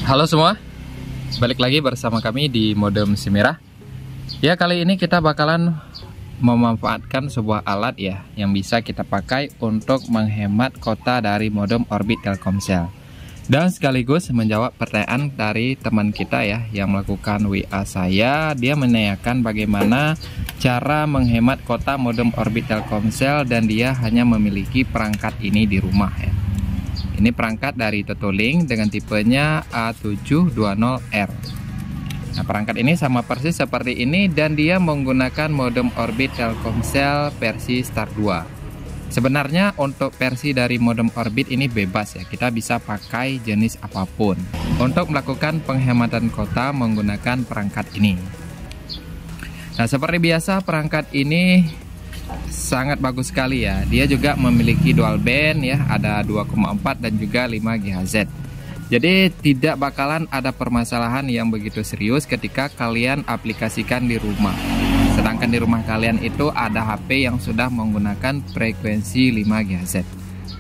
Halo semua, balik lagi bersama kami di Modem Simera. Ya, kali ini kita bakalan memanfaatkan sebuah alat ya yang bisa kita pakai untuk menghemat kuota dari modem Orbit Telkomsel. Dan sekaligus menjawab pertanyaan dari teman kita ya yang melakukan WA saya. Dia menanyakan bagaimana cara menghemat kuota modem Orbit Telkomsel dan dia hanya memiliki perangkat ini di rumah ya. Ini perangkat dari Totoling dengan tipenya A720R. Nah, perangkat ini sama persis seperti ini dan dia menggunakan modem Orbit Telkomsel versi Star 2. Sebenarnya untuk versi dari modem Orbit ini bebas ya, kita bisa pakai jenis apapun untuk melakukan penghematan kuota menggunakan perangkat ini. Nah, seperti biasa perangkat ini sangat bagus sekali ya. Dia juga memiliki dual band ya, ada 2,4 dan juga 5 GHz. Jadi tidak bakalan ada permasalahan yang begitu serius ketika kalian aplikasikan di rumah. Sedangkan di rumah kalian itu ada HP yang sudah menggunakan frekuensi 5 GHz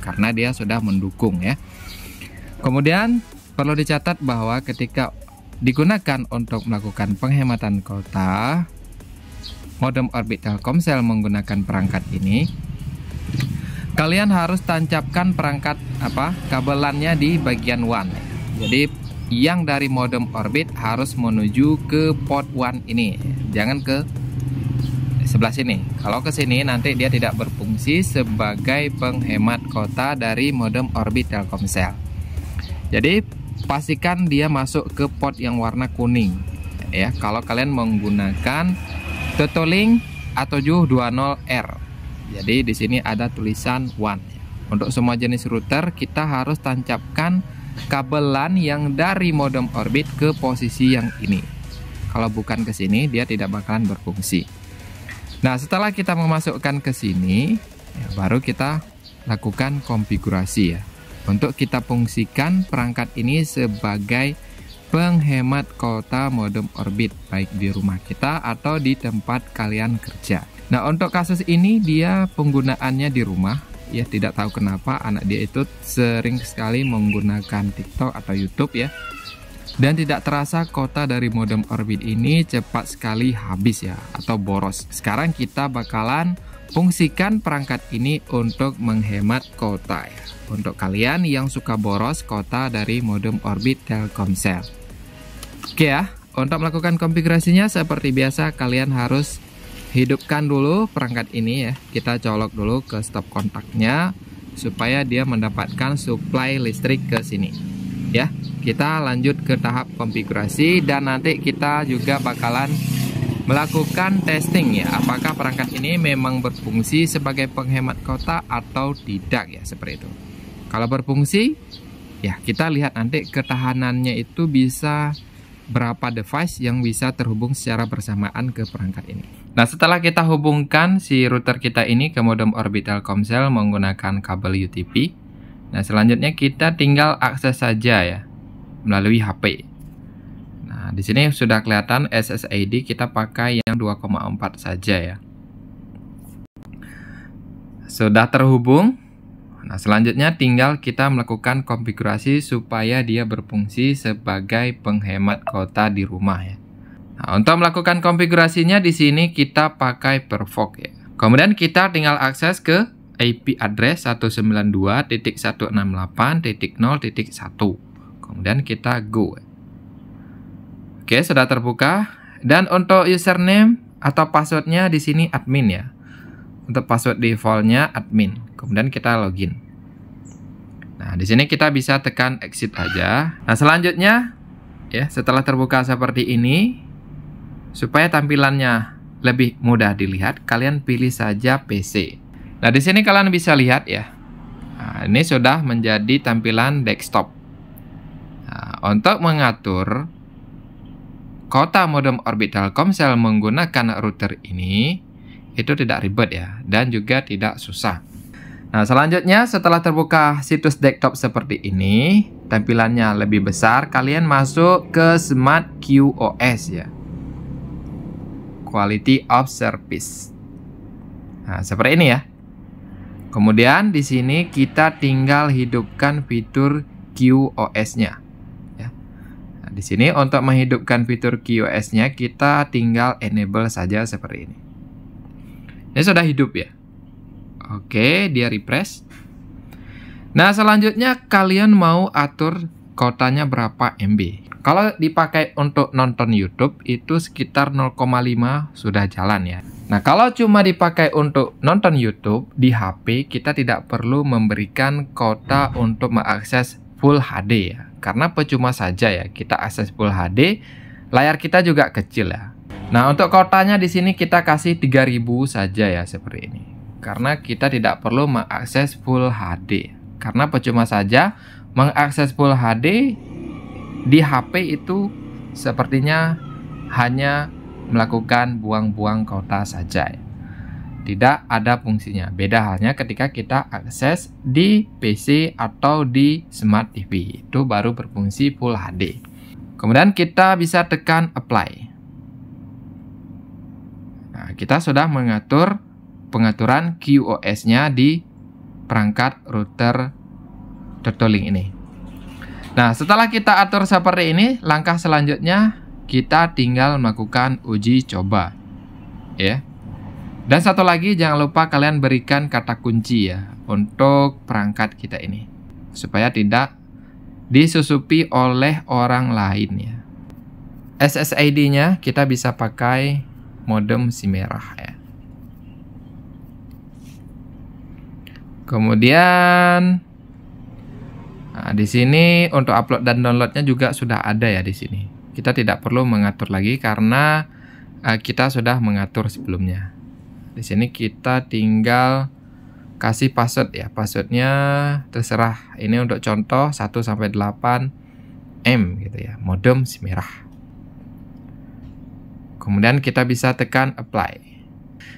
karena dia sudah mendukung ya. Kemudian perlu dicatat bahwa ketika digunakan untuk melakukan penghematan kuota modem Orbit Telkomsel menggunakan perangkat ini, kalian harus tancapkan perangkat kabelannya di bagian WAN. Jadi yang dari modem Orbit harus menuju ke port WAN ini, jangan ke sebelah sini. Kalau ke sini nanti dia tidak berfungsi sebagai penghemat kuota dari modem Orbit Telkomsel. Jadi pastikan dia masuk ke port yang warna kuning ya kalau kalian menggunakan Totoling A720R. Jadi di sini ada tulisan WAN. Untuk semua jenis router kita harus tancapkan kabel LAN yang dari modem Orbit ke posisi yang ini. Kalau bukan ke sini dia tidak bakalan berfungsi. Nah, setelah kita memasukkan ke sini, ya, baru kita lakukan konfigurasi ya. Untuk kita fungsikan perangkat ini sebagai penghemat kuota modem Orbit baik di rumah kita atau di tempat kalian kerja. Nah, untuk kasus ini dia penggunaannya di rumah ya, tidak tahu kenapa anak dia itu sering sekali menggunakan TikTok atau YouTube ya. Dan tidak terasa kuota dari modem Orbit ini cepat sekali habis ya atau boros. Sekarang kita bakalan fungsikan perangkat ini untuk menghemat kuota ya. Untuk kalian yang suka boros kuota dari modem Orbit Telkomsel. Oke ya, untuk melakukan konfigurasinya seperti biasa kalian harus hidupkan dulu perangkat ini ya. Kita colok dulu ke stop kontaknya supaya dia mendapatkan suplai listrik ke sini. Ya, kita lanjut ke tahap konfigurasi dan nanti kita juga bakalan melakukan testing ya. Apakah perangkat ini memang berfungsi sebagai penghemat kuota atau tidak ya, seperti itu. Kalau berfungsi, ya kita lihat nanti ketahanannya itu bisa berapa device yang bisa terhubung secara bersamaan ke perangkat ini. Nah, setelah kita hubungkan si router kita ini ke modem Orbit Telkomsel menggunakan kabel UTP, nah selanjutnya kita tinggal akses saja ya melalui HP. Nah, di sini sudah kelihatan SSID kita pakai yang 2,4 saja ya. Sudah terhubung. Nah, selanjutnya tinggal kita melakukan konfigurasi supaya dia berfungsi sebagai penghemat kuota di rumah ya. Nah, untuk melakukan konfigurasinya di sini kita pakai Pervoke ya. Kemudian kita tinggal akses ke IP address 192.168.0.1. Kemudian kita go. Oke, sudah terbuka. Dan untuk username atau passwordnya di sini admin ya. Untuk password defaultnya admin. Kemudian kita login. Nah, di sini kita bisa tekan exit aja. Nah, selanjutnya ya, setelah terbuka seperti ini, supaya tampilannya lebih mudah dilihat, kalian pilih saja PC. Nah, di sini kalian bisa lihat ya. Nah, ini sudah menjadi tampilan desktop. Nah, untuk mengatur kuota modem Orbit Telkomsel menggunakan router ini itu tidak ribet ya, dan juga tidak susah. Nah, selanjutnya setelah terbuka situs desktop seperti ini, tampilannya lebih besar, kalian masuk ke Smart QoS ya. Quality of Service. Nah, seperti ini ya. Kemudian di sini kita tinggal hidupkan fitur QoS-nya. Ya. Di sini untuk menghidupkan fitur QoS-nya kita tinggal enable saja seperti ini. Ini sudah hidup ya. Oke, dia refresh. Nah, selanjutnya kalian mau atur kuotanya berapa MB. Kalau dipakai untuk nonton YouTube itu sekitar 0,5 sudah jalan ya. Nah, kalau cuma dipakai untuk nonton YouTube di HP, kita tidak perlu memberikan kuota untuk mengakses Full HD ya. Karena percuma saja ya kita akses Full HD, layar kita juga kecil ya. Nah, untuk kuotanya di sini kita kasih 3000 saja ya seperti ini. Karena kita tidak perlu mengakses Full HD. Karena percuma saja mengakses Full HD di HP itu sepertinya hanya melakukan buang-buang kuota saja ya. Tidak ada fungsinya. Beda halnya ketika kita akses di PC atau di Smart TV. Itu baru berfungsi Full HD. Kemudian kita bisa tekan apply. Nah, kita sudah mengatur pengaturan QoS-nya di perangkat router Totoling ini. Nah, setelah kita atur seperti ini, langkah selanjutnya kita tinggal melakukan uji coba ya. Dan satu lagi, jangan lupa kalian berikan kata kunci ya untuk perangkat kita ini supaya tidak disusupi oleh orang lain ya. SSID-nya kita bisa pakai modem Simera ya. Kemudian nah, di sini untuk upload dan downloadnya juga sudah ada ya di sini. Kita tidak perlu mengatur lagi karena kita sudah mengatur sebelumnya. Di sini kita tinggal kasih password ya. Passwordnya terserah. Ini untuk contoh 1 sampai 8 M gitu ya. Modem Simera. Kemudian kita bisa tekan apply.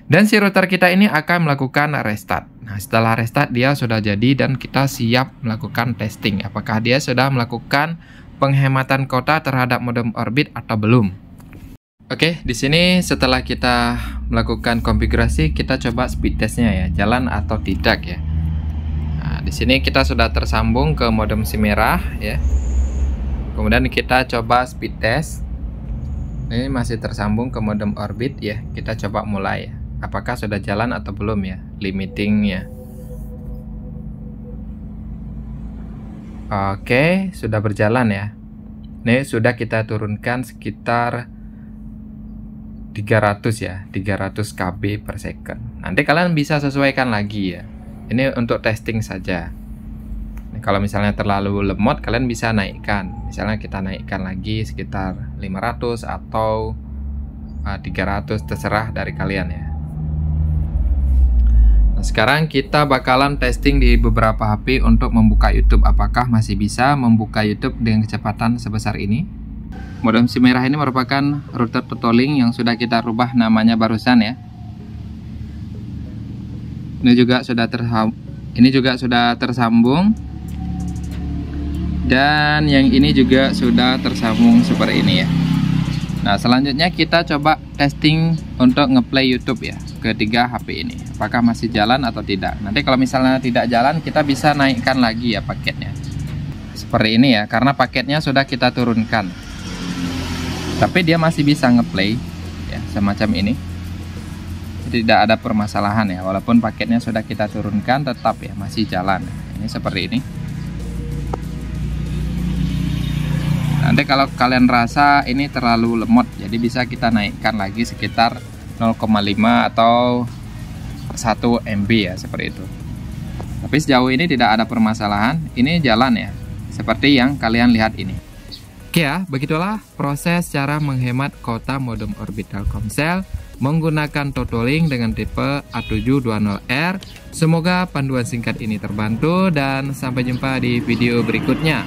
Dan si router kita ini akan melakukan restart. Nah, setelah restart dia sudah jadi dan kita siap melakukan testing. Apakah dia sudah melakukan penghematan kuota terhadap modem Orbit atau belum? Oke, di sini setelah kita melakukan konfigurasi, kita coba speed testnya ya, jalan atau tidak ya. Nah, di sini kita sudah tersambung ke modem Simera ya. Kemudian kita coba speed test. Ini masih tersambung ke modem Orbit ya. Kita coba mulai ya. Apakah sudah jalan atau belum ya limitingnya. Oke, sudah berjalan ya. Ini sudah kita turunkan sekitar 300 ya, 300 KB per second. Nanti kalian bisa sesuaikan lagi ya. Ini untuk testing saja. Ini kalau misalnya terlalu lemot, kalian bisa naikkan. Misalnya kita naikkan lagi sekitar 500 atau 300, terserah dari kalian ya. Nah, sekarang kita bakalan testing di beberapa HP untuk membuka YouTube. Apakah masih bisa membuka YouTube dengan kecepatan sebesar ini? Modem Simera ini merupakan router Totoling yang sudah kita rubah namanya barusan ya. Ini juga sudah tersambung. Dan yang ini juga sudah tersambung seperti ini ya. Nah, selanjutnya kita coba testing untuk ngeplay YouTube ya ketiga HP ini. Apakah masih jalan atau tidak? Nanti kalau misalnya tidak jalan, kita bisa naikkan lagi ya paketnya. Seperti ini ya, karena paketnya sudah kita turunkan. Tapi dia masih bisa ngeplay ya, semacam ini. Tidak ada permasalahan ya, walaupun paketnya sudah kita turunkan, tetap ya masih jalan. Ini seperti ini. Nanti kalau kalian rasa ini terlalu lemot, jadi bisa kita naikkan lagi sekitar 0,5 atau 1 MB ya, seperti itu. Tapi sejauh ini tidak ada permasalahan. Ini jalan ya, seperti yang kalian lihat ini. Oke ya, begitulah proses cara menghemat kuota modem Orbit Telkomsel menggunakan Totoling dengan tipe A720R. Semoga panduan singkat ini terbantu dan sampai jumpa di video berikutnya.